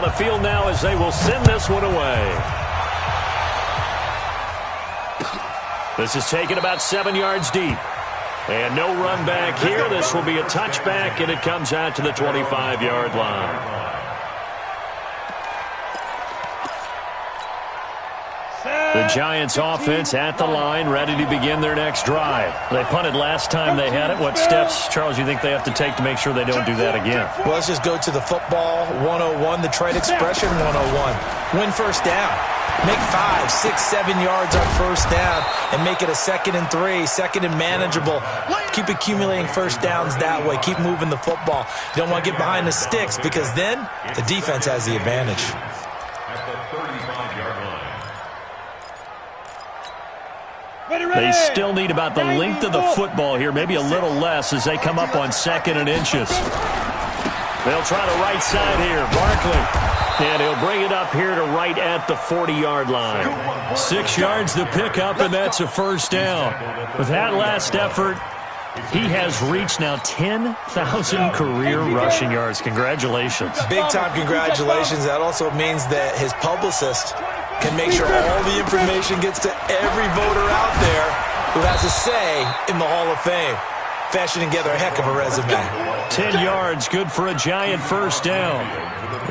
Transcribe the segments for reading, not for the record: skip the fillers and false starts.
the field now as they will send this one away. This is taken about 7 yards deep. And no run back here. This will be a touchback, and it comes out to the 25-yard line. The Giants offense at the line, ready to begin their next drive. They punted last time they had it. What steps, Charles, you think they have to take to make sure they don't do that again? Well, let's just go to the football 101, the trade expression 101. Win first down. Make 5, 6, 7 yards on first down and make it a 2nd and 3, 2nd and manageable. Keep accumulating first downs that way. Keep moving the football. You don't want to get behind the sticks because then the defense has the advantage. They still need about the length of the football here, maybe a little less as they come up on 2nd and inches. They'll try the right side here. Barkley. And he'll bring it up here to right at the 40-yard line. 6 yards to pick up, and that's a first down. With that last effort, he has reached now 10,000 career rushing yards. Congratulations. Big-time congratulations. That also means that his publicist can make sure all the information gets to every voter out there who has a say in the Hall of Fame. Fashioning together a heck of a resume. 10 yards, good for a Giant first down.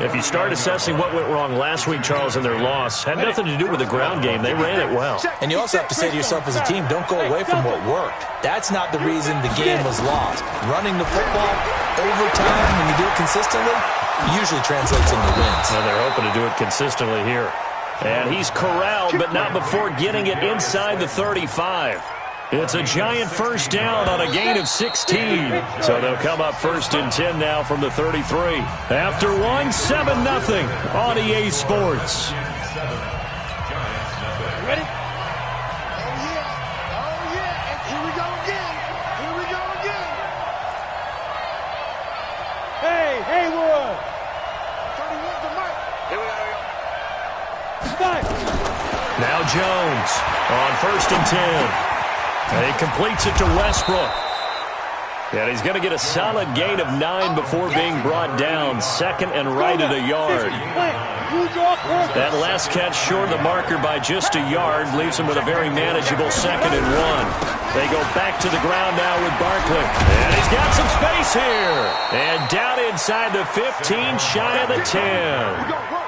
If you start assessing what went wrong last week, Charles, in their loss, had nothing to do with the ground game. They ran it well. And you also have to say to yourself as a team, don't go away from what worked. That's not the reason the game was lost. Running the football over time, when you do it consistently, usually translates into wins. Well, they're hoping to do it consistently here. And he's corralled, but not before getting it inside the 35. It's a Giant first down on a gain of 16. So they'll come up 1st and 10 now from the 33. After one, 7-0 on EA Sports. Ready? Oh, yeah. And here we go again. Hey, Haywood. 31 to Mike. Here we go. Now Jones on 1st and 10. And he completes it to Westbrook. And he's going to get a solid gain of 9 before being brought down. 2nd and right at a yard. That last catch short of the marker by just a yard leaves him with a very manageable 2nd and 1. They go back to the ground now with Barkley. And he's got some space here. And down inside the 15, shy of the 10.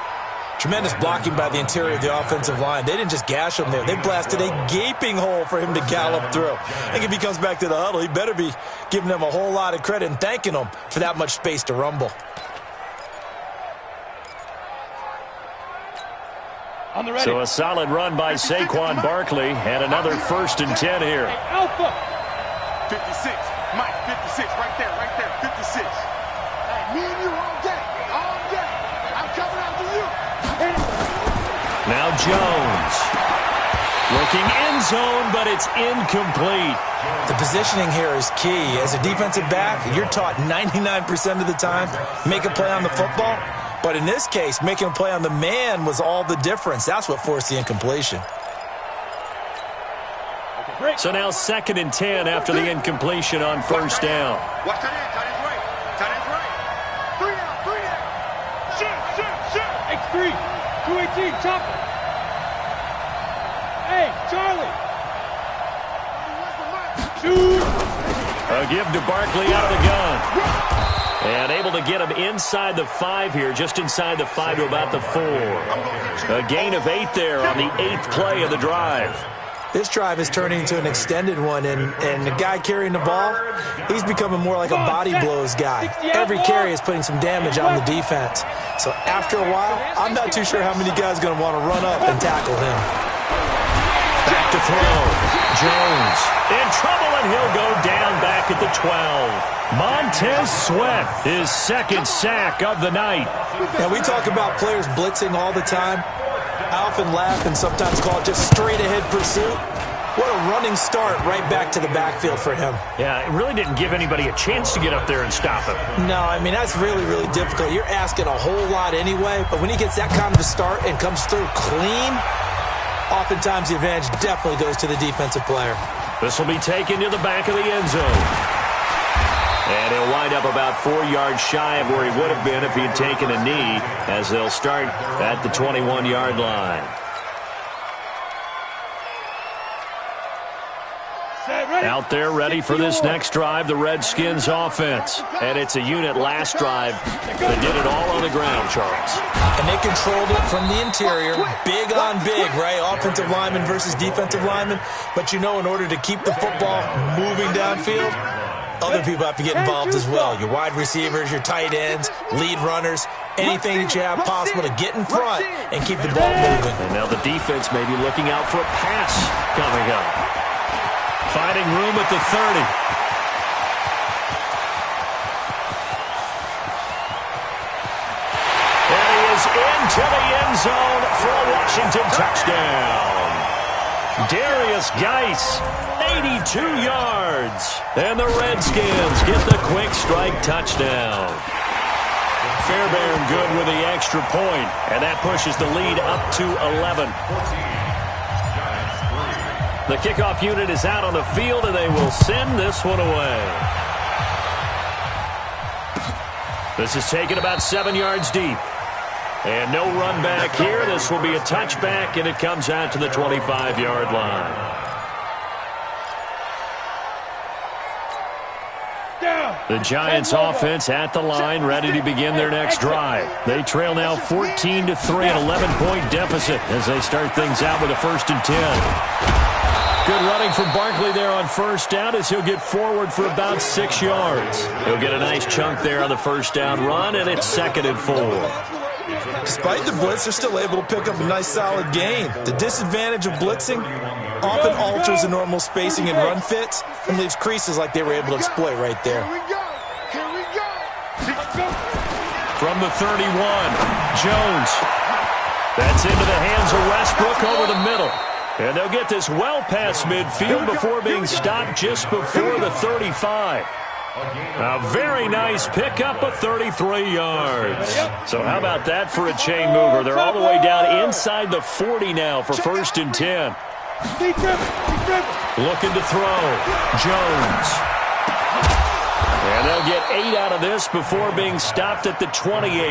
Tremendous blocking by the interior of the offensive line. They didn't just gash him there. They blasted a gaping hole for him to gallop through. I think if he comes back to the huddle, he better be giving them a whole lot of credit and thanking them for that much space to rumble. So a solid run by Saquon Barkley and another 1st and 10 here. Alpha. 56. Mike, 56. Right there. 56. Hey, me and you all day. I'm coming after you. Now Jones. Looking end zone, but it's incomplete. The positioning here is key. As a defensive back, you're taught 99% of the time, make a play on the football. But in this case, making a play on the man was all the difference. That's what forced the incompletion. So now 2nd and 10 after the incompletion on 1st down. Watch that in. Tight end's right. 3 down. Shoot. X3. 218. Chopper. Hey, Charlie. Shoot. A give to Barkley out of the gun. And able to get him inside the 5 here, just inside the 5 to about the 4. A gain of 8 there on the 8th play of the drive. This drive is turning into an extended one, and the guy carrying the ball, he's becoming more like a body blows guy. Every carry is putting some damage on the defense. So after a while, I'm not too sure how many guys are going to want to run up and tackle him. Back to throw. Jones in trouble, and he'll go down back at the 12. Montez Sweat, his 2nd sack of the night. And we talk about players blitzing all the time. I often laugh and sometimes call it just straight-ahead pursuit. What a running start right back to the backfield for him. Yeah, it really didn't give anybody a chance to get up there and stop him. No, I mean, that's really, really difficult. You're asking a whole lot anyway, but when he gets that kind of a start and comes through clean, oftentimes the advantage definitely goes to the defensive player. This will be taken to the back of the end zone. And he'll wind up about 4 yards shy of where he would have been if he had taken a knee, as they'll start at the 21-yard line. Out there ready for this next drive, the Redskins offense. And it's a unit last drive that did it all on the ground, Charles. And they controlled it from the interior, big on big, right? Offensive lineman versus defensive lineman. But you know, in order to keep the football moving downfield, other people have to get involved as well. Your wide receivers, your tight ends, lead runners, anything that you have possible to get in front and keep the ball moving. And now the defense may be looking out for a pass coming up. Finding room at the 30. And he is into the end zone for a Washington touchdown. Darius Geis, 82 yards. And the Redskins get the quick strike touchdown. Fairbairn good with the extra point, and that pushes the lead up to 11. The kickoff unit is out on the field, and they will send this one away. This is taken about 7 yards deep. And no run back here. This will be a touchback, and it comes out to the 25-yard line. The Giants offense at the line, ready to begin their next drive. They trail now 14-3, an 11-point deficit as they start things out with a 1st and 10. Good running from Barkley there on first down as he'll get forward for about 6 yards. He'll get a nice chunk there on the first down run, and it's 2nd and 4. Despite the blitz, they're still able to pick up a nice solid gain. The disadvantage of blitzing often alters the normal spacing and run fits and leaves creases like they were able to exploit right there. From the 31, Jones. That's into the hands of Westbrook over the middle. And they'll get this well past midfield before being stopped just before the 35. A very nice pickup of 33 yards. So how about that for a chain mover? They're all the way down inside the 40 now for 1st and 10. Looking to throw. Jones. And they'll get 8 out of this before being stopped at the 28.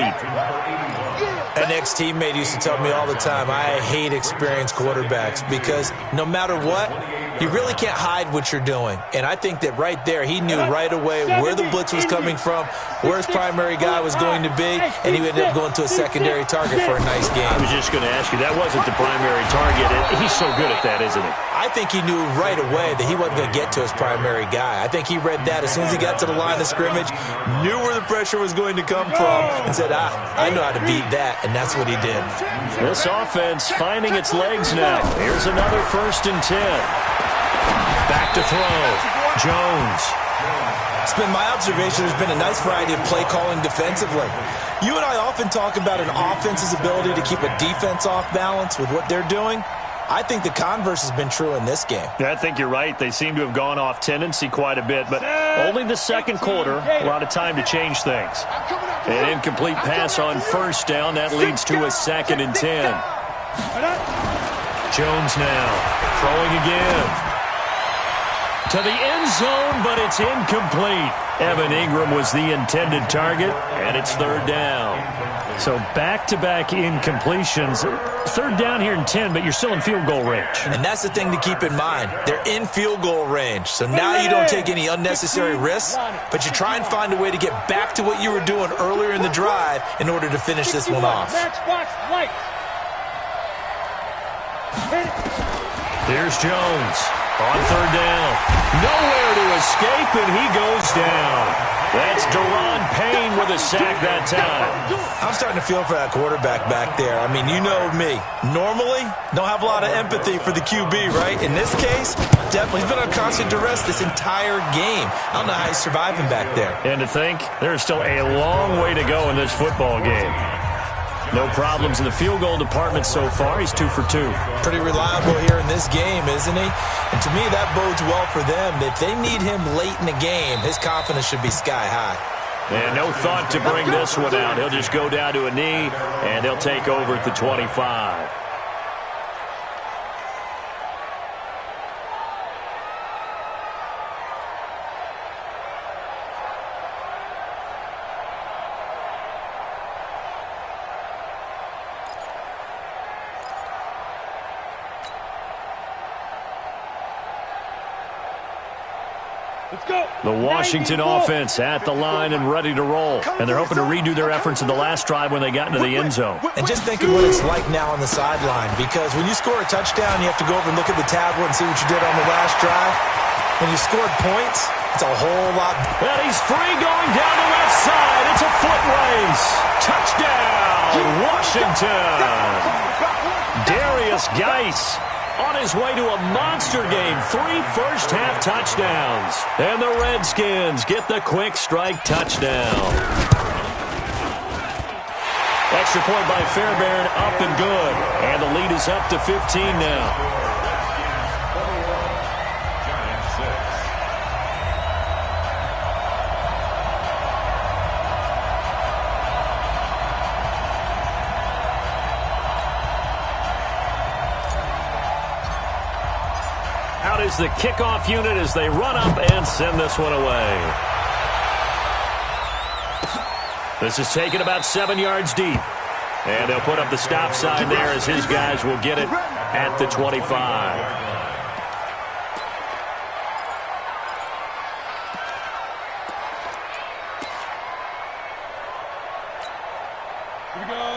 An ex-teammate used to tell me all the time, I hate experienced quarterbacks because no matter what, you really can't hide what you're doing. And I think that right there, he knew right away where the blitz was coming from, where his primary guy was going to be, and he ended up going to a secondary target for a nice game. I was just going to ask you, that wasn't the primary target. He's so good at that, isn't he? I think he knew right away that he wasn't going to get to his primary guy. I think he read that as soon as he got to the line of scrimmage, knew where the pressure was going to come from, and said, I know how to beat that, and that's what he did. This offense finding its legs now. Here's another 1st and 10. Back to throw. Jones. It's been my observation there's been a nice variety of play calling defensively. You and I often talk about an offense's ability to keep a defense off balance with what they're doing. I think the converse has been true in this game. Yeah, I think you're right. They seem to have gone off tendency quite a bit, but only the 2nd quarter, a lot of time to change things. An incomplete pass on first down. That leads to a 2nd and 10. Jones now throwing again. To the end zone, but it's incomplete. Evan Ingram was the intended target, and it's 3rd down. So back-to-back incompletions. 3rd down here in 10, but you're still in field goal range. And that's the thing to keep in mind. They're in field goal range. So now you don't take any unnecessary risks, but you try and find a way to get back to what you were doing earlier in the drive in order to finish this one off. Here's Jones on 3rd down. Nowhere to escape, and he goes down. That's Deron Payne with a sack that time. I'm starting to feel for that quarterback back there. I mean, you know me. Normally, don't have a lot of empathy for the QB, right? In this case, definitely. He's been on constant duress this entire game. I don't know how he's surviving back there. And to think, there's still a long way to go in this football game. No problems in the field goal department so far. He's 2 for 2. Pretty reliable here in this game, isn't he? And to me, that bodes well for them. If they need him late in the game, his confidence should be sky high. And no thought to bring this one out. He'll just go down to a knee, and they'll take over at the 25. The Washington offense at the line and ready to roll. And they're hoping to redo their efforts in the last drive when they got into the end zone. And just thinking what it's like now on the sideline, because when you score a touchdown, you have to go over and look at the tablet and see what you did on the last drive. When you scored points, it's a whole lot. And he's free going down the left side. It's a foot race. Touchdown, Washington. Darius Geis on his way to a monster game. 3 first-half touchdowns. And the Redskins get the quick strike touchdown. Extra point by Fairbairn, up and good. And the lead is up to 15 now. Out is the kickoff unit as they run up and send this one away. This is taken about 7 yards deep. And they'll put up the stop sign there as his guys will get it at the 25.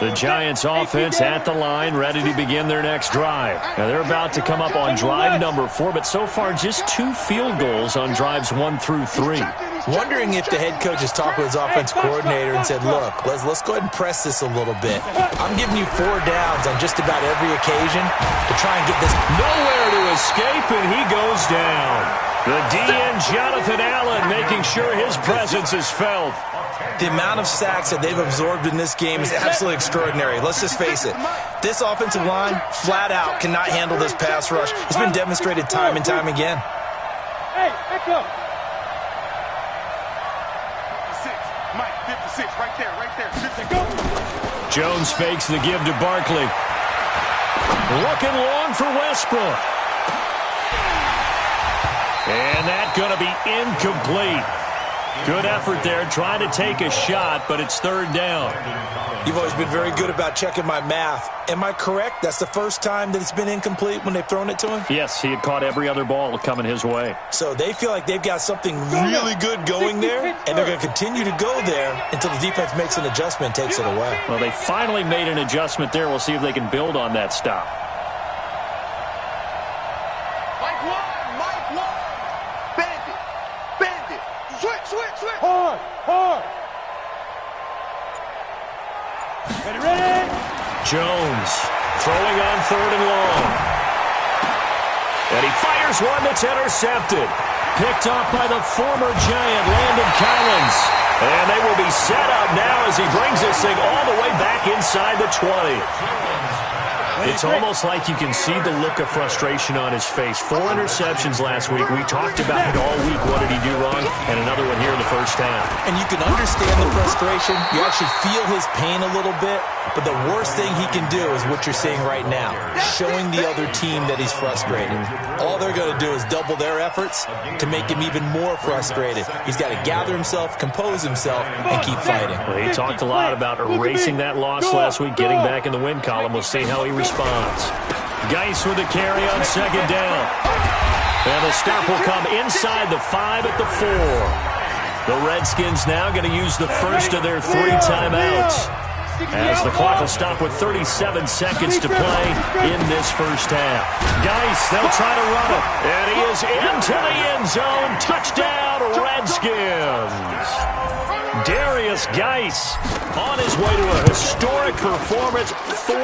The Giants offense at the line, ready to begin their next drive. Now they're about to come up on drive number 4, but so far just 2 field goals on drives 1 through 3. Wondering if the head coach has talked with his offense coordinator and said, look, let's go ahead and press this a little bit. I'm giving you 4 downs on just about every occasion to try and get this. Nowhere to escape, and he goes down. The DN, Jonathan Allen, making sure his presence is felt. The amount of sacks that they've absorbed in this game is absolutely extraordinary. Let's just face it. This offensive line, flat out, cannot handle this pass rush. It's been demonstrated time and time again. Hey, back up. 56, Mike, 56, right there, right there. 50, go. Jones fakes the give to Barkley. Looking long for Westbrook. And that's going to be incomplete. Good effort there, trying to take a shot, but it's 3rd down. You've always been very good about checking my math. Am I correct? That's the first time that it's been incomplete when they've thrown it to him? Yes, he had caught every other ball coming his way. So they feel like they've got something really good going there, and they're going to continue to go there until the defense makes an adjustment and takes it away. Well, they finally made an adjustment there. We'll see if they can build on that stop. Jones throwing on 3rd and long. And he fires one that's intercepted. Picked up by the former Giant, Landon Collins. And they will be set up now as he brings this thing all the way back inside the 20. It's almost like you can see the look of frustration on his face. 4 interceptions last week. We talked about it all week. What did he do wrong? And another one here in the first half. And you can understand the frustration. You actually feel his pain a little bit. But the worst thing he can do is what you're seeing right now, showing the other team that he's frustrated. All they're going to do is double their efforts to make him even more frustrated. He's got to gather himself, compose himself, and keep fighting. Well, he talked a lot about erasing that loss last week, getting back in the win column. We'll see how he responds. Geis with the carry on 2nd down. And the stop will come inside the 5 at the 4. The Redskins now going to use the first of their 3 timeouts, as the clock will stop with 37 seconds to play in this first half. Geis, they'll try to run it. And he is into the end zone. Touchdown, Redskins. Darius Geis on his way to a historic performance. 4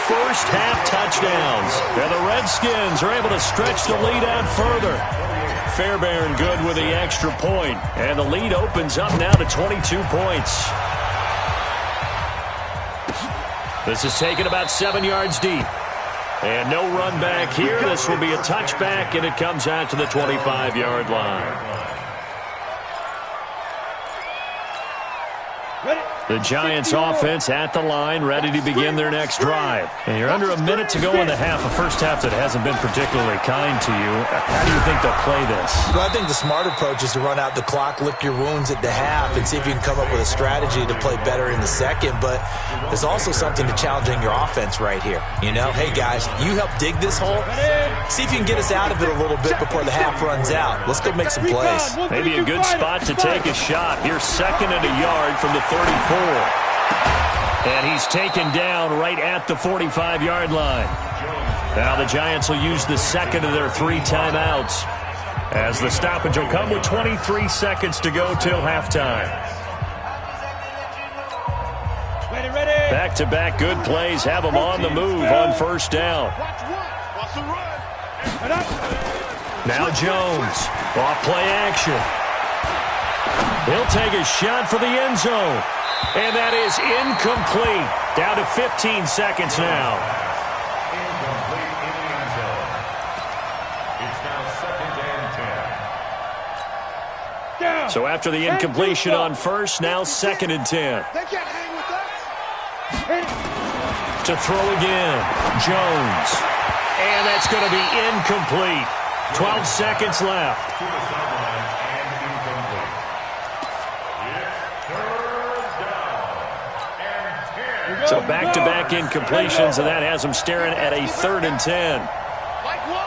first-half touchdowns. And the Redskins are able to stretch the lead out further. Fairbairn good with the extra point. And the lead opens up now to 22 points. This is taken about 7 yards deep. And no run back here. This will be a touchback, and it comes out to the 25-yard line. The Giants offense at the line, ready to begin their next drive. And you're under a minute to go in the half, a first half that hasn't been particularly kind to you. How do you think they'll play this? Well, I think the smart approach is to run out the clock, lick your wounds at the half, and see if you can come up with a strategy to play better in the second. But there's also something to challenging your offense right here. You know, hey, guys, you help dig this hole. See if you can get us out of it a little bit before the half runs out. Let's go make some plays. Maybe a good spot to take a shot. Here's 2nd and a yard from the 34. And he's taken down right at the 45-yard line. Now the Giants will use the second of their 3 timeouts, as the stoppage will come with 23 seconds to go till halftime. Back-to-back good plays have them on the move on first down. Now Jones, off play action. He'll take a shot for the end zone. And that is incomplete. Down to 15 seconds now. Incomplete in the end zone. It's now 2nd and 10. So after the incompletion on first, now 2nd and 10. They can't hang with us. To throw again, Jones. And that's going to be incomplete. 12 seconds left. To the sideline and incomplete. So back-to-back incompletions, and that has them staring at a 3rd and 10. Mike one.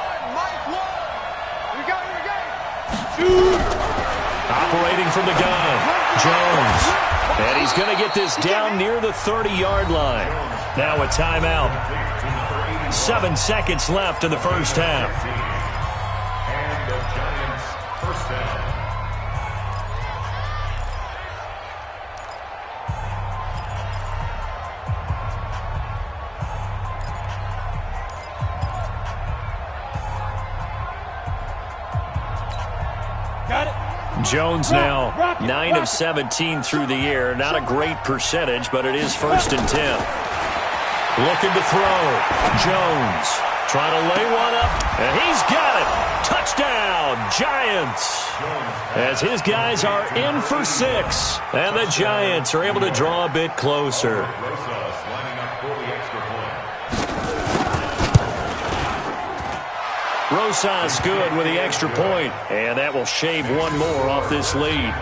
We got it. Operating from the gun, Jones. And he's going to get this down near the 30-yard line. Now a timeout. 7 seconds left in the first half. And the Giants first down. Jones now 9 of 17 through the air. Not a great percentage, but it is 1st and 10. Looking to throw. Jones trying to lay one up, and he's got it. Touchdown, Giants. As his guys are in for 6, and the Giants are able to draw a bit closer. Rosas good with the extra point, and that will shave one more off this lead.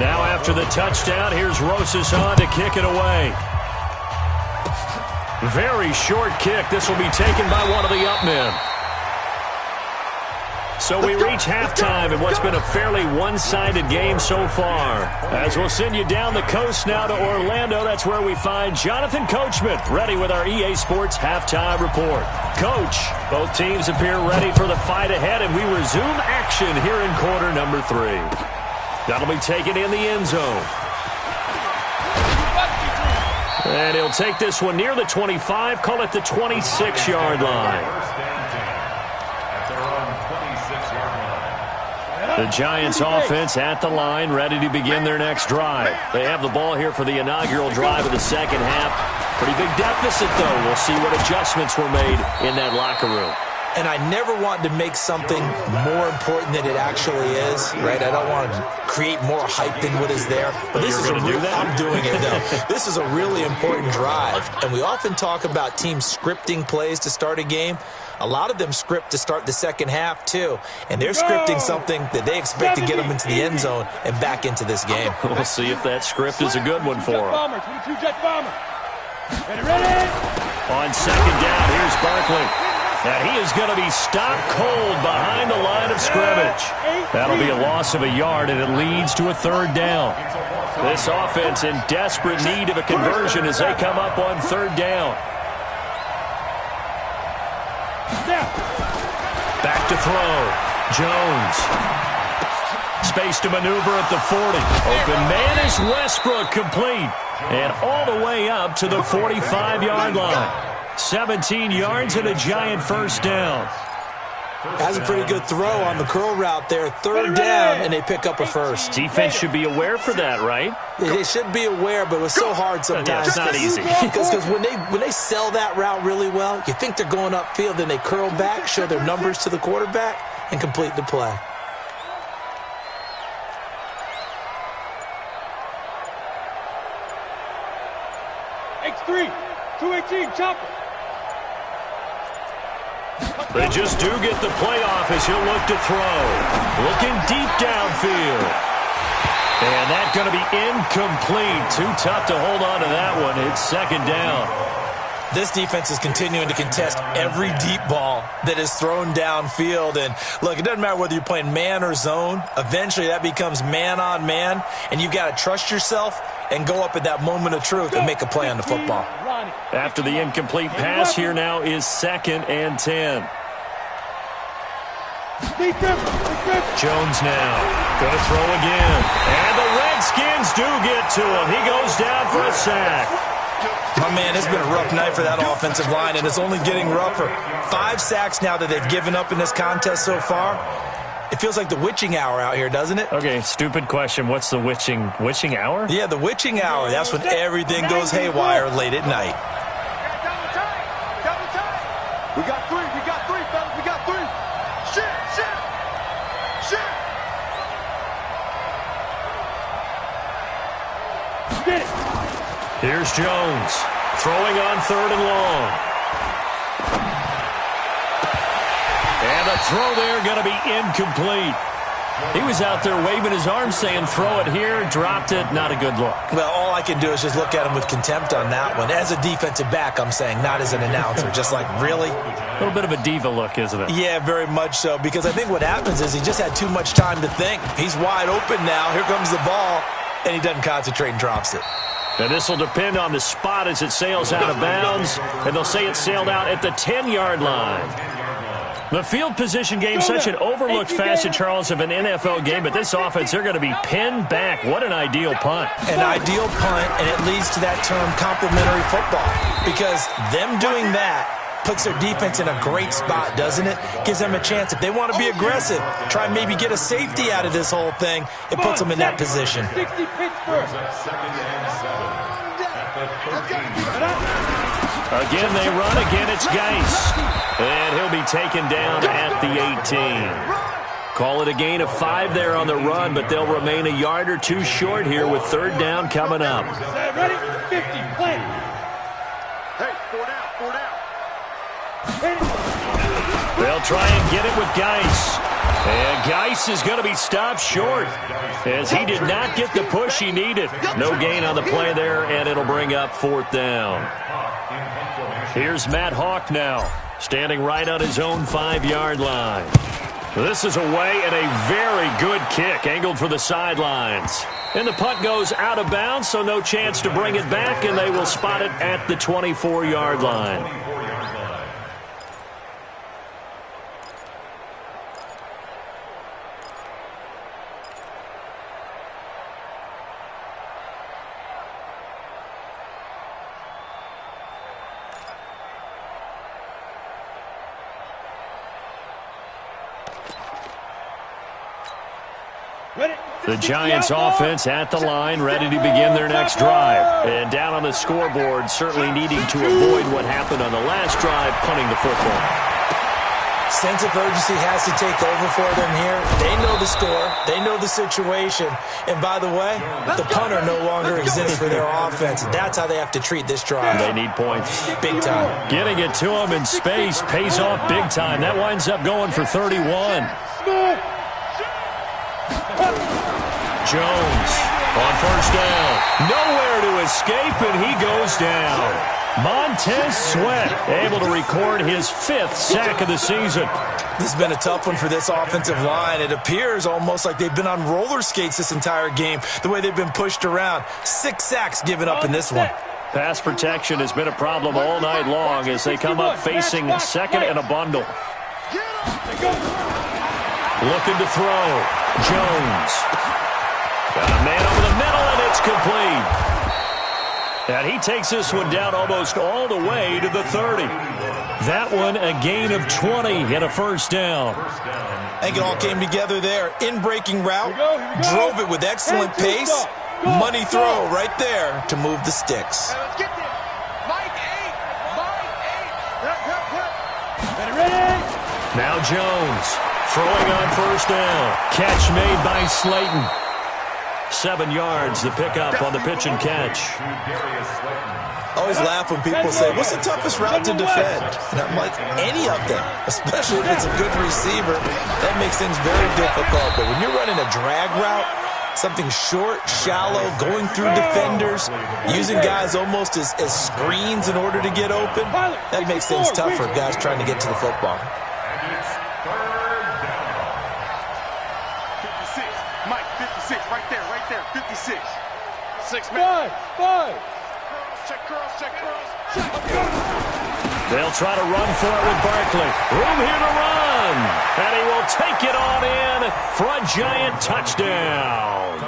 Now after the touchdown, here's Rosas on to kick it away. Very short kick. This will be taken by one of the up men. So we reach halftime in what's been a fairly one-sided game so far. As we'll send you down the coast now to Orlando, that's where we find Jonathan Coachman ready with our EA Sports halftime report. Coach, both teams appear ready for the fight ahead, and we resume action here in quarter number 3. That'll be taken in the end zone. And he'll take this one near the 25, call it the 26-yard line. The Giants offense at the line, ready to begin their next drive. They have the ball here for the inaugural drive of the second half. Pretty big deficit, though. We'll see what adjustments were made in that locker room. And I never want to make something more important than it actually is, right? I don't want to create more hype than what is there. But this is I'm doing it, though. This is a really important drive. And we often talk about teams scripting plays to start a game. A lot of them script to start the second half, too. And they're scripting something that they expect to get them into the end zone and back into this game. We'll see if that script is a good one for them. On second down, here's Barkley. And he is going to be stopped cold behind the line of scrimmage. That'll be a loss of a yard, and it leads to a 3rd down. This offense in desperate need of a conversion as they come up on 3rd down. Back to throw. Jones. Space to maneuver at the 40. Open man is Westbrook, complete. And all the way up to the 45-yard line. 17 yards and a Giant first down. That's a pretty good throw on the curl route there. 3rd down, and they pick up a first. Defense should be aware for that, right? They should be aware, but it's so hard sometimes. Yeah, it's not easy. Because when they sell that route really well, you think they're going upfield, then they curl back, show their numbers to the quarterback, and complete the play. X3, 218, chopper. They just do get the playoff as he'll look to throw. Looking deep downfield. And that's going to be incomplete. Too tough to hold on to that one. It's second down. This defense is continuing to contest every deep ball that is thrown downfield. And, look, it doesn't matter whether you're playing man or zone. Eventually, that becomes man on man. And you've got to trust yourself and go up at that moment of truth and make a play on the football. After the incomplete pass, here now is 2nd and 10. Jones now going to throw again. And the Redskins do get to him. He goes down for a sack. My man, it's been a rough night for that offensive line, and it's only getting rougher. 5 sacks now that they've given up in this contest so far. It feels like the witching hour out here, doesn't it? Okay, stupid question. What's the witching hour? Yeah, the witching hour. That's when everything goes haywire late at night. Double time. Double time. We got 3. We got 3, fellas. We got 3. Shit. Get it. Here's Jones throwing on 3rd and long. And the throw there going to be incomplete. He was out there waving his arms saying throw it here, dropped it, not a good look. Well, all I can do is just look at him with contempt on that one. As a defensive back, I'm saying, not as an announcer. Just like, really? A little bit of a diva look, isn't it? Yeah, very much so, because I think what happens is he just had too much time to think. He's wide open now. Here comes the ball, and he doesn't concentrate and drops it. And this will depend on the spot as it sails out of bounds, and they'll say it sailed out at the 10-yard line. The field position game, such an overlooked facet, Charles, of an NFL game, but this offense, they're going to be pinned back. What an ideal punt. An ideal punt, and it leads to that term complementary football, because them doing that puts their defense in a great spot, doesn't it? Gives them a chance. If they want to be aggressive, try and maybe get a safety out of this whole thing, it puts them in that position. 60 Pittsburgh. Again, they run. Again, it's Geis. And he'll be taken down at the 18. Call it a gain of 5 there on the run, but they'll remain a yard or 2 short here with 3rd down coming up. Ready? 50, play. Hey, 4 down. They'll try and get it with Geis. And Geis is going to be stopped short as he did not get the push he needed. No gain on the play there, and it'll bring up 4th down. Here's Matt Hawk now, standing right on his own 5-yard line. This is away and a very good kick, angled for the sidelines. And the punt goes out of bounds, so no chance to bring it back, and they will spot it at the 24-yard line. The Giants offense at the line, ready to begin their next drive. And down on the scoreboard, certainly needing to avoid what happened on the last drive, punting the football. Sense of urgency has to take over for them here. They know the score. They know the situation. And by the way, the punter no longer exists for their offense. That's how they have to treat this drive. They need points. Big time. Getting it to him in space pays off big time. That winds up going for 31. Jones on 1st down. Nowhere to escape, and he goes down. Montez Sweat able to record his 5th sack of the season. This has been a tough one for this offensive line. It appears almost like they've been on roller skates this entire game, the way they've been pushed around. 6 sacks given up in this one. Pass protection has been a problem all night long as they come up facing 2nd and a bundle. Looking to throw. Jones. Got a man over the middle, and it's complete. And he takes this one down almost all the way to the 30. That one a gain of 20 and a 1st down. I think it all came together there. In-breaking route, drove it with excellent pace. Money throw right there to move the sticks. Let's get this. Mike 8. Ready? Now Jones throwing on 1st down. Catch made by Slayton. 7 yards, the pickup on the pitch and catch. I always laugh when people say, what's the toughest route to defend? And I'm like, any of them, especially if it's a good receiver. That makes things very difficult. But when you're running a drag route, something short, shallow, going through defenders, using guys almost as screens in order to get open, that makes things tough for guys trying to get to the football. 56. Mike, 56. Right there. 56. 6 minutes. 5. Check curls. They'll try to run for it with Barkley. Room here to run. And he will take it on in for a giant touchdown.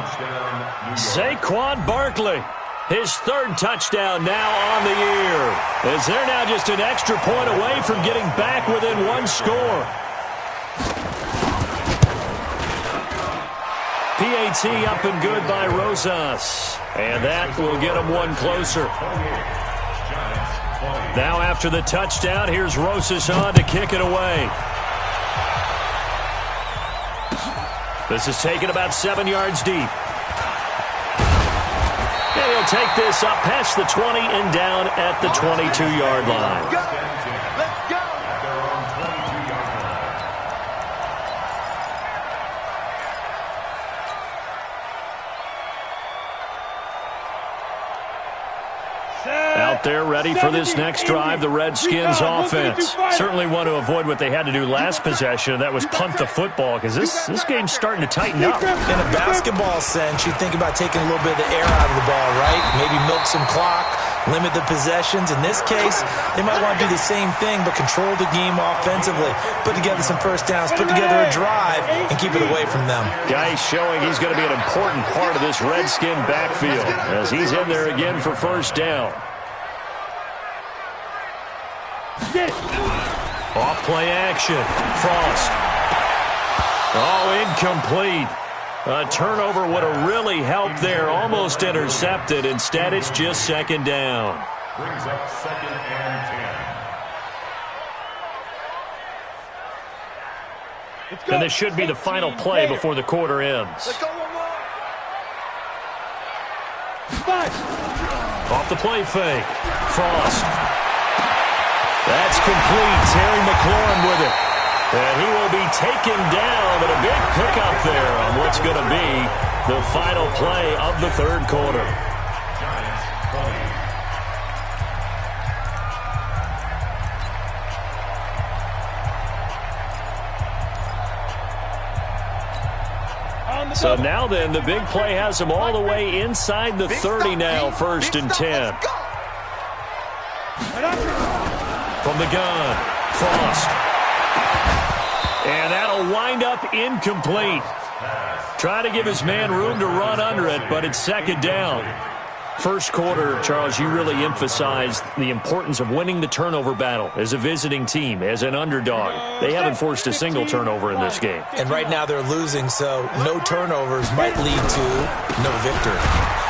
Saquon Barkley, his 3rd touchdown now on the year. As they're now just an extra point away from getting back within 1 score. PAT up and good by Rosas. And that will get him 1 closer. Now after the touchdown, here's Rosas on to kick it away. This is taken about 7 yards deep. And he'll take this up past the 20 and down at the 22-yard line. Let's go. Out there ready for this next drive, the Redskins offense. Certainly want to avoid what they had to do last possession, that was punt the football, because this game's starting to tighten up. In a basketball sense, you think about taking a little bit of the air out of the ball, right? Maybe milk some clock, limit the possessions. In this case, they might want to do the same thing, but control the game offensively. Put together some first downs, put together a drive, and keep it away from them. Guy showing he's going to be an important part of this Redskin backfield as he's in there again for first down. Off play action. Frost. Oh, incomplete. A turnover would have really helped there. Almost intercepted. Instead, it's just 2nd down. Brings up 2nd and 10. And this should be the final play before the quarter ends. Let's go one more. Off the play fake. Frost. That's complete. Terry McLaurin with it. And he will be taken down, but a big pickup there on what's going to be the final play of the 3rd quarter. Giants 20. So now then, the big play has them all the way inside the 30 now, 1st and 10. From the gun, Frost. And that'll wind up incomplete. Try to give his man room to run under it, but it's 2nd down. First quarter, Charles, you really emphasized the importance of winning the turnover battle as a visiting team, as an underdog. They haven't forced a single turnover in this game. And right now they're losing, so no turnovers might lead to no victory.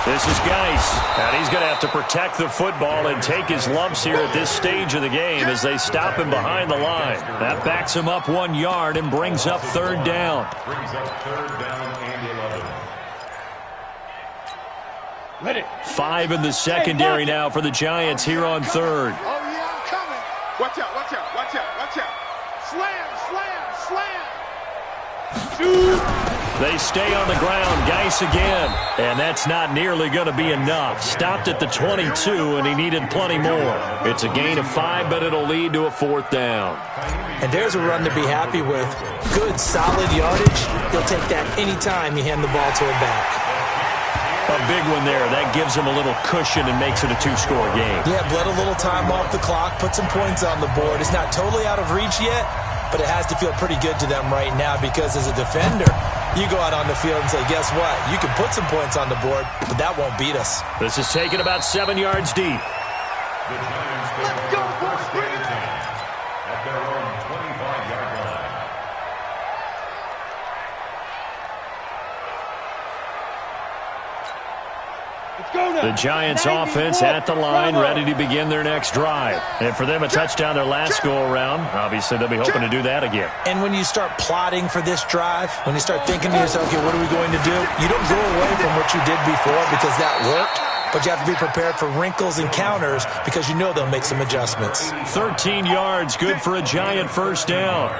This is Geis, and he's going to have to protect the football and take his lumps here at this stage of the game as they stop him behind the line. That backs him up 1 yard and brings up 3rd down. Brings up 3rd down and 11. 5 in the secondary now for the Giants here on 3rd. Oh, yeah, I'm coming. Watch out. Slam. Shoot. They stay on the ground. Geis again. And that's not nearly going to be enough. Stopped at the 22, and he needed plenty more. It's a gain of 5, but it'll lead to a 4th down. And there's a run to be happy with. Good, solid yardage. He'll take that anytime you hand the ball to him back. A big one there. That gives him a little cushion and makes it a 2-score game. Yeah, bled a little time off the clock, put some points on the board. It's not totally out of reach yet, but it has to feel pretty good to them right now because as a defender, you go out on the field and say, guess what? You can put some points on the board, but that won't beat us. This is taken about 7 yards deep. The Giants go for 1st and 10 at their own 25-yard line. The Giants offense at the line, ready to begin their next drive. And for them, a touchdown their last go-around. Obviously, they'll be hoping to do that again. And when you start plotting for this drive, when you start thinking to yourself, okay, what are we going to do? You don't go away from what you did before because that worked. But you have to be prepared for wrinkles and counters because you know they'll make some adjustments. 13 yards, good for a Giant first down.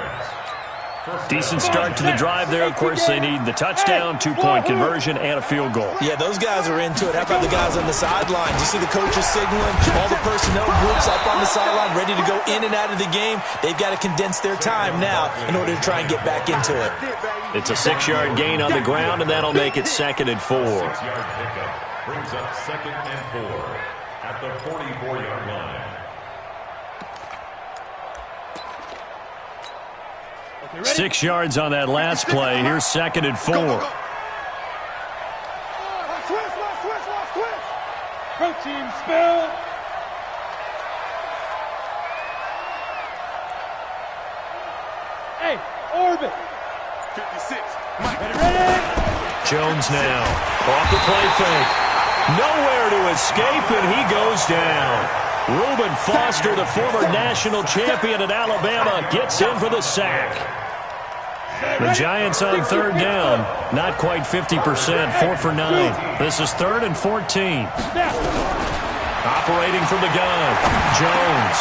Decent start to the drive there. Of course, they need the touchdown, 2-point conversion, and a field goal. Yeah, those guys are into it. How about the guys on the sideline? You see the coaches signaling, all the personnel groups up on the sideline ready to go in and out of the game. They've got to condense their time now in order to try and get back into it. It's a 6-yard gain on the ground, and that'll make it 2nd and 4. 6-yard pickup brings up 2nd and 4 at the 44-yard line. 6 yards on that last play. Here's 2nd and 4. Protein spill. Hey, orbit. 56. Mike, ready? Jones now. Off the play fake. Nowhere to escape, and he goes down. Reuben Foster, the former national champion at Alabama, gets in for the sack. The Giants on 3rd down. Not quite 50%. 4 for 9. This is 3rd and 14. Operating from the gun. Jones.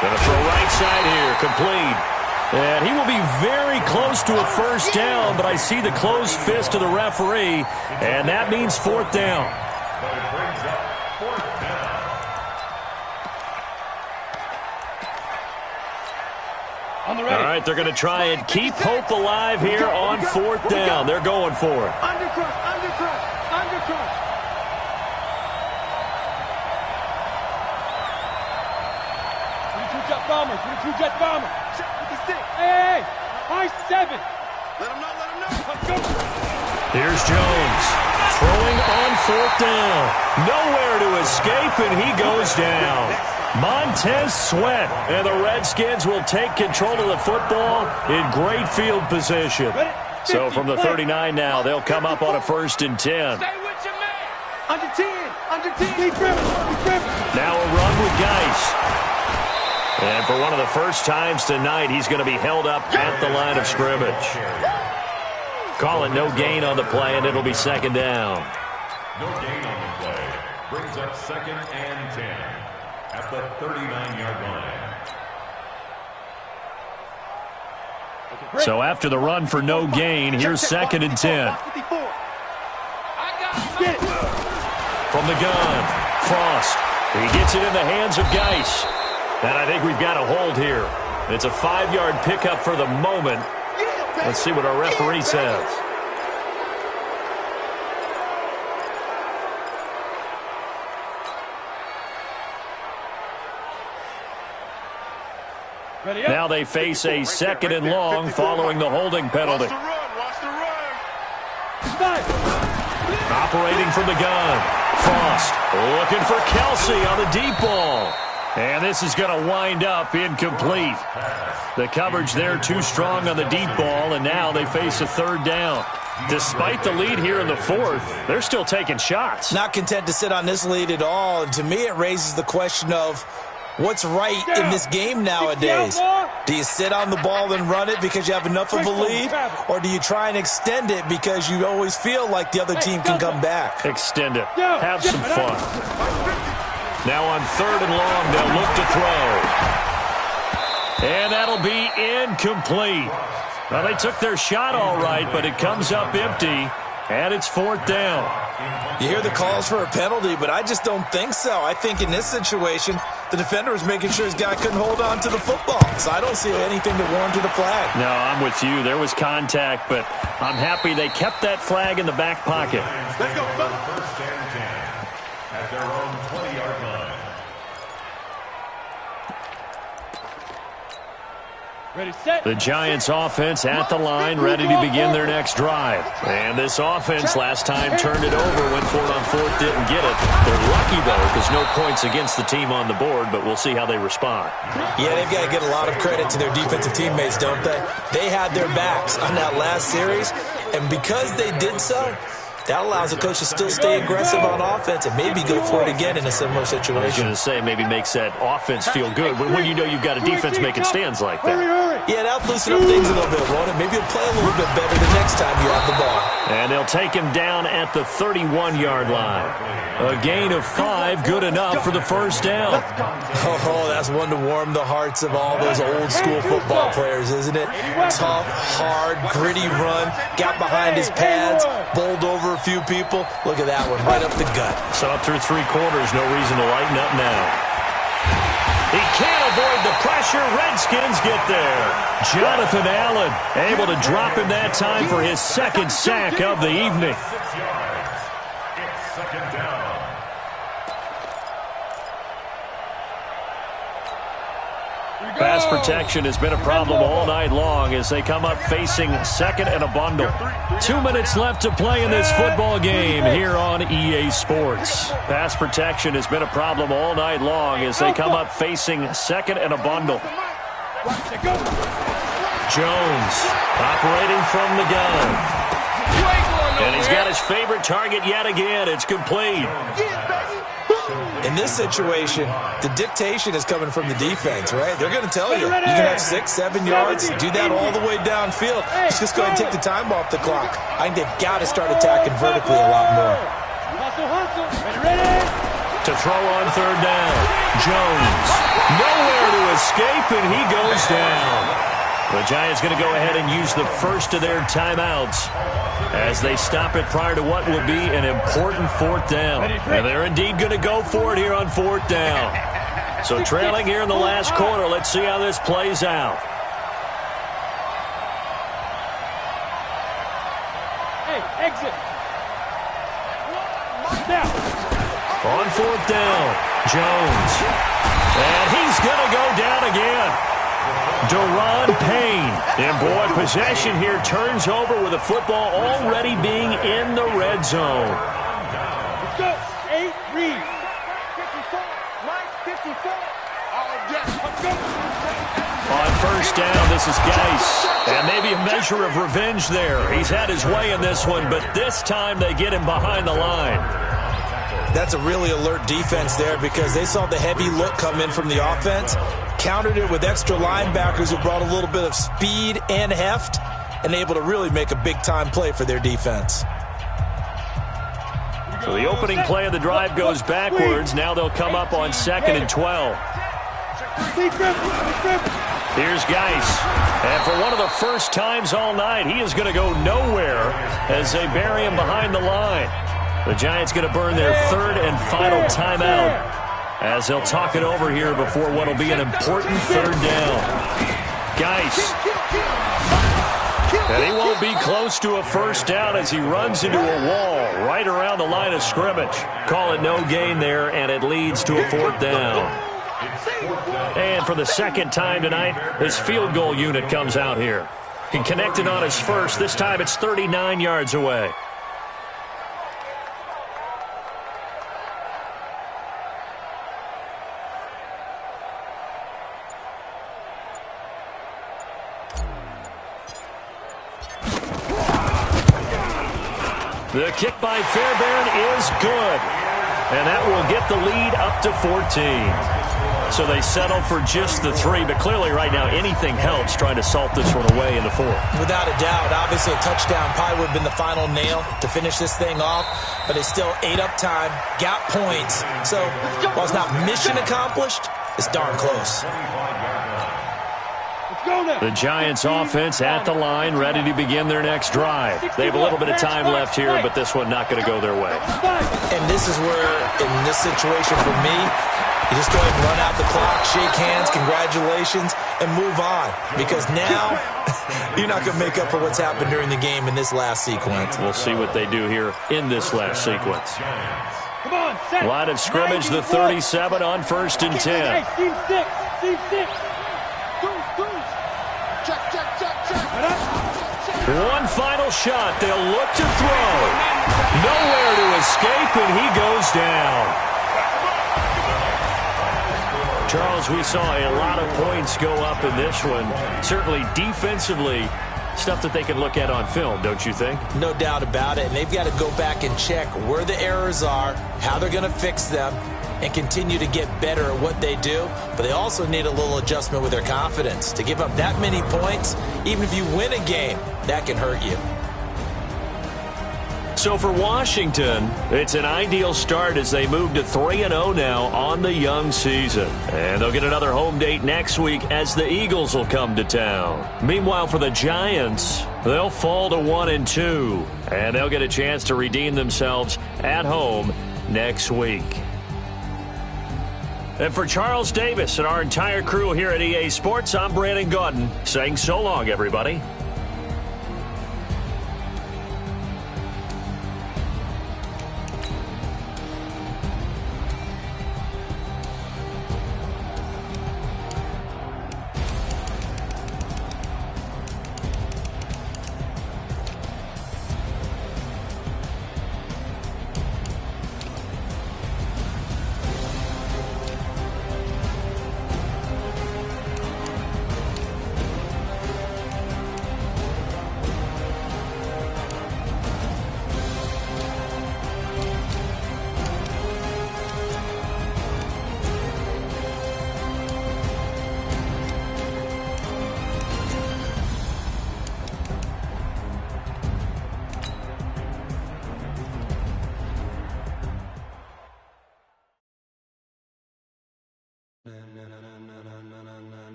Going to throw right side here. Complete. And he will be very close to a first down, but I see the closed fist of the referee, and that means 4th down. But it brings up 4th down. On the All ready. right, they're going to try and keep hope alive here on 4th down. They're going for it. Undercrush, undercrush, undercrush. Jet bomber, 22 jet bomber. 56. Hey, high 7. Let him know, Let's go. Here's Jones. Throwing on 4th down. Nowhere to escape, and he goes down. Montez Sweat, and the Redskins will take control of the football in great field position. So from the 39 now, they'll come up on a 1st and 10. Stay with your man. Under 10, under 10. Now a run with Geis. And for one of the first times tonight, he's going to be held up at the line of scrimmage. Call it no gain on the play, and it'll be 2nd down. No gain on the play. Brings up 2nd and 10 at the 39-yard line. So after the run for no gain, here's 2nd and 10. From the gun, Frost. He gets it in the hands of Geis. And I think we've got a hold here. It's a 5-yard pickup for the moment. Let's see what our referee says. Now they face a 2nd and long following the holding penalty. Watch the run. Operating from the gun. Frost looking for Kelsey on the deep ball. And this is going to wind up incomplete. The coverage there too strong on the deep ball, and now they face a 3rd down. Despite the lead here in the 4th, they're still taking shots. Not content to sit on this lead at all. And to me, it raises the question of what's right in this game nowadays. Do you sit on the ball and run it because you have enough of a lead? Or do you try and extend it because you always feel like the other team can come back? Extend it. Have some fun. Now on 3rd and long, they'll look to throw. And that'll be incomplete. Well, they took their shot all right, but it comes up empty, and it's 4th down. You hear the calls for a penalty, but I just don't think so. I think in this situation, the defender was making sure his guy couldn't hold on to the football. So I don't see anything that warranted a flag. No, I'm with you. There was contact, but I'm happy they kept that flag in the back pocket. Let's go, folks. 1st and 10 at their own 20-yard line. Ready, set. The Giants offense at the line, ready to begin their next drive. And this offense last time turned it over, went for it on 4th, didn't get it. They're lucky, though, because no points against the team on the board, but we'll see how they respond. Yeah, they've got to get a lot of credit to their defensive teammates, don't they? They had their backs on that last series, and because they did so, That allows the coach to still stay aggressive on offense and maybe go for it again in a similar situation. I was going to say, maybe makes that offense feel good when you know you've got a defense making stands like that. Yeah, that'll loosen up things a little bit, won't it? Maybe he'll play a little bit better the next time you have the ball. And they'll take him down at the 31-yard line. A gain of 5, good enough for the first down. Oh, that's one to warm the hearts of all those old-school football players, isn't it? Tough, hard, gritty run, got behind his pads, bowled over a few people. Look at that one, right up the gut. So up through 3 quarters, no reason to lighten up now. He can't avoid the pressure. Redskins get there. Jonathan Allen able to drop him that time for his second sack of the evening. 6 yards. It's second down. Pass protection has been a problem all night long as they come up facing second and a bundle. 2 minutes left to play in this football game here on EA Sports. Pass protection has been a problem all night long as they come up facing second and a bundle. Jones operating from the gun. And he's got his favorite target yet again. It's complete. In this situation, the dictation is coming from the defense, right? They're going to tell you. You can have 6, 7 yards, do that all the way downfield. Just go ahead and take the time off the clock. I think they've got to start attacking vertically a lot more. To throw on third down. Jones. Nowhere to escape, and he goes down. The Giants going to go ahead and use the first of their timeouts as they stop it prior to what will be an important fourth down. And they're indeed going to go for it here on fourth down. So trailing here in the last quarter, let's see how this plays out. Hey, exit. On fourth down, Jones. And he's going to go down again. Deron Payne. And boy, possession here turns over with the football already being in the red zone. Let's go. 8, read. 54. Right, 54. Let's go. On first down, this is Geis. And maybe a measure of revenge there. He's had his way in this one, but this time they get him behind the line. That's a really alert defense there because they saw the heavy look come in from the offense, countered it with extra linebackers who brought a little bit of speed and heft, and able to really make a big-time play for their defense. So the opening play of the drive goes backwards. Now they'll come up on 2nd and 12. Here's Geis. And for one of the first times all night, he is going to go nowhere as they bury him behind the line. The Giants going to burn their third and final timeout as they'll talk it over here before what will be an important third down. Geis. And he won't be close to a first down as he runs into a wall right around the line of scrimmage. Call it no gain there, and it leads to a fourth down. And for the second time tonight, his field goal unit comes out here. He connected on his first. This time it's 39 yards away. The kick by Fairbairn is good. And that will get the lead up to 14. So they settle for just the 3. But clearly right now anything helps trying to salt this one away in the 4th. Without a doubt. Obviously a touchdown probably would have been the final nail to finish this thing off. But it's still ate up time. Got points. So while it's not mission accomplished, it's darn close. The Giants offense at the line, ready to begin their next drive. They have a little bit of time left here, but this one not going to go their way. And this is where, in this situation for me, you just go ahead and run out the clock, shake hands, congratulations, and move on. Because now, you're not going to make up for what's happened during the game in this last sequence. We'll see what they do here in this last sequence. Come on, set. Line of scrimmage, the 37 on 1st and 10. Hey, team 6. Team 6. One final shot. They'll look to throw. Nowhere to escape, and he goes down. Charles, we saw a lot of points go up in this one. Certainly defensively, stuff that they can look at on film, don't you think? No doubt about it. And they've got to go back and check where the errors are, how they're going to fix them, and continue to get better at what they do. But they also need a little adjustment with their confidence. To give up that many points, even if you win a game, that can hurt you. So for Washington, it's an ideal start as they move to 3-0 now on the young season. And they'll get another home date next week as the Eagles will come to town. Meanwhile, for the Giants, they'll fall to 1-2. And they'll get a chance to redeem themselves at home next week. And for Charles Davis and our entire crew here at EA Sports, I'm Brandon Gaudin saying so long, everybody.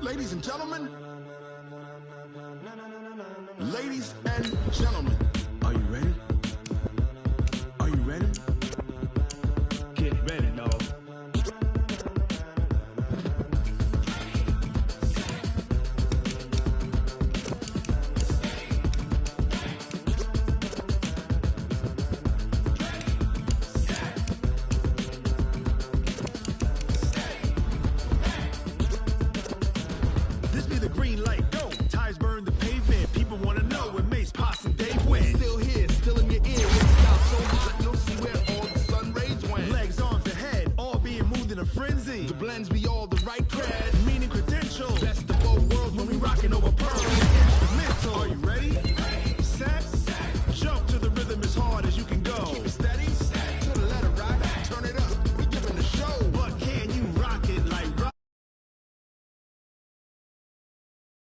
Ladies and gentlemen,